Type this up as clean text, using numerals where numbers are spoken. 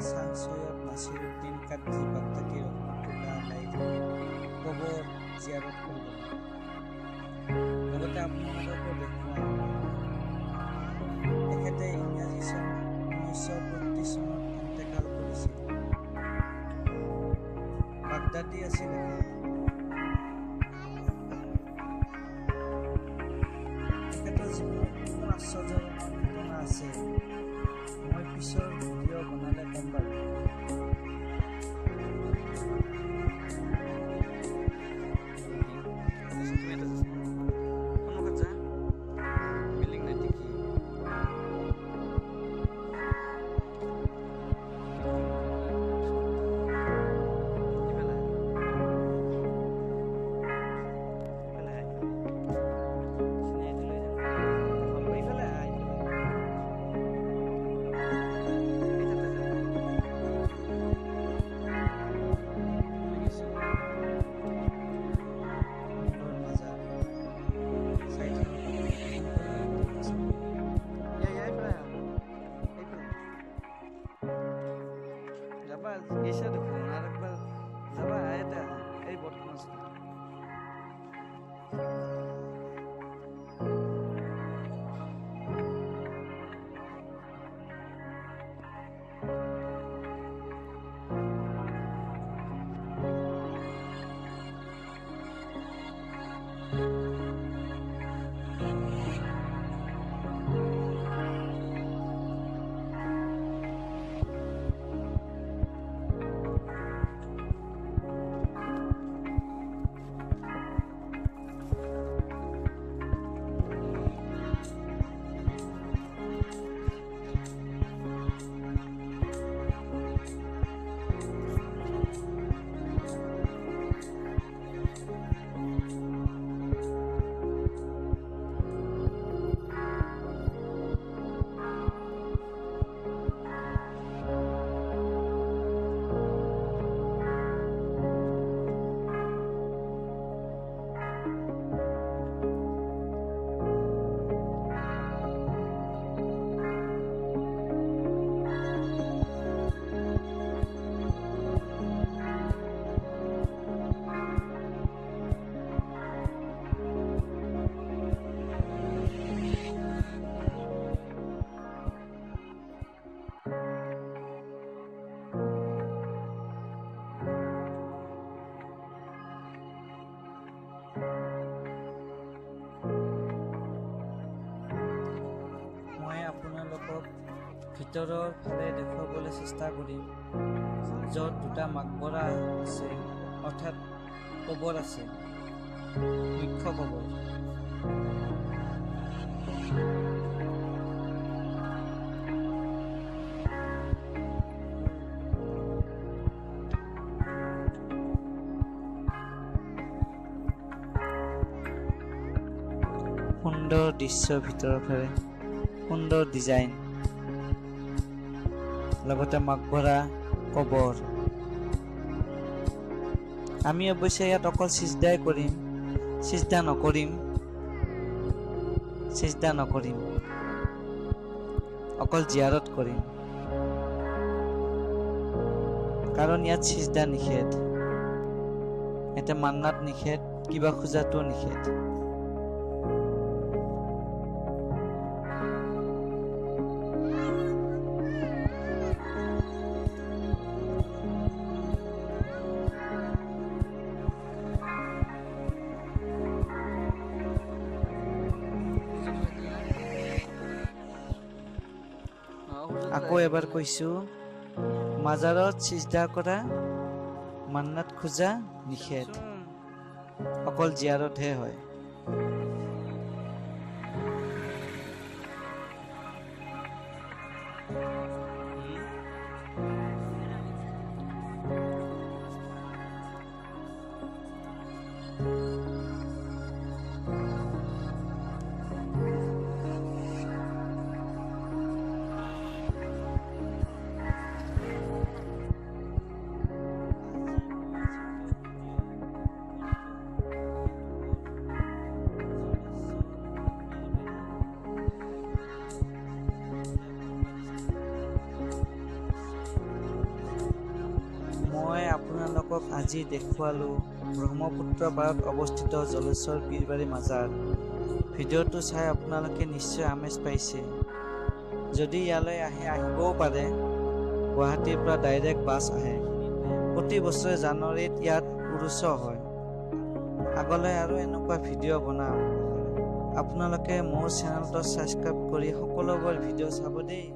শাহ Syed Naseeruddin কাদৰী Baghdadi ৰহমাতুল্লাহ আলাইহিৰ কবৰ জিয়াৰত কৰিব। লগতে আপোনালোককো দেখুৱাম তেখেতে ইংৰাজী চন 1932 চনত ইন্তেকাল কৰিছিল। বাগদাদী আছিল তেখেতৰ জীৱনত কোনো আশ্চৰ্যজনক ঘটনা আছে, মই পিছৰ ভিডিঅ' বনালে ক'ম বাৰু। গেছে দেখোন আৰ একবাৰ যাবা এটা এই বটগাছ আপোনালোকক ভিতৰৰ ফালে দেখুৱাবলৈ চেষ্টা কৰিম, য'ত দুটা মাকবৰা আছে, অৰ্থাৎ কবৰ আছে, মুখ্য কবৰ। সুন্দৰ দৃশ্য, ভিতৰৰ ফালে সুন্দৰ ডিজাইন, লগতে মাকবৰা, কবৰ। আমি অৱশ্যে ইয়াত অকল চিজদাই কৰিম, চিজদা নকৰিম, অকল জিয়াৰত কৰিম, কাৰণ ইয়াত চিজদা নিষেধ, ইয়াতে মান্নাত নিষেধ, কিবা খোজাটো নিষেধ। আকৌ এবাৰ কৈছোঁ, মাজাৰত চিজদা কৰা, মান্নাত খোজা নিষেধ, অকল জিয়াৰতহে হয়। আপোনালোকক আজি দেখুৱালোঁ ব্ৰহ্মপুত্ৰ পাৰত অৱস্থিত জলেশ্বৰ পীৰবাৰী মাজাৰ। ভিডিঅ'টো চাই আপোনালোকে নিশ্চয় আমেজ পাইছে। যদি ইয়ালৈ আহিবও পাৰে, গুৱাহাটীৰ পৰা ডাইৰেক্ট বাছ আহে। প্ৰতি বছৰে জানুৱাৰীত ইয়াত উৰুচ হয়। আগলৈ আৰু এনেকুৱা ভিডিঅ' বনাম। আপোনালোকে মোৰ চেনেলটো ছাবস্ক্ৰাইব কৰি সকলোবোৰ ভিডিঅ' চাব দেই।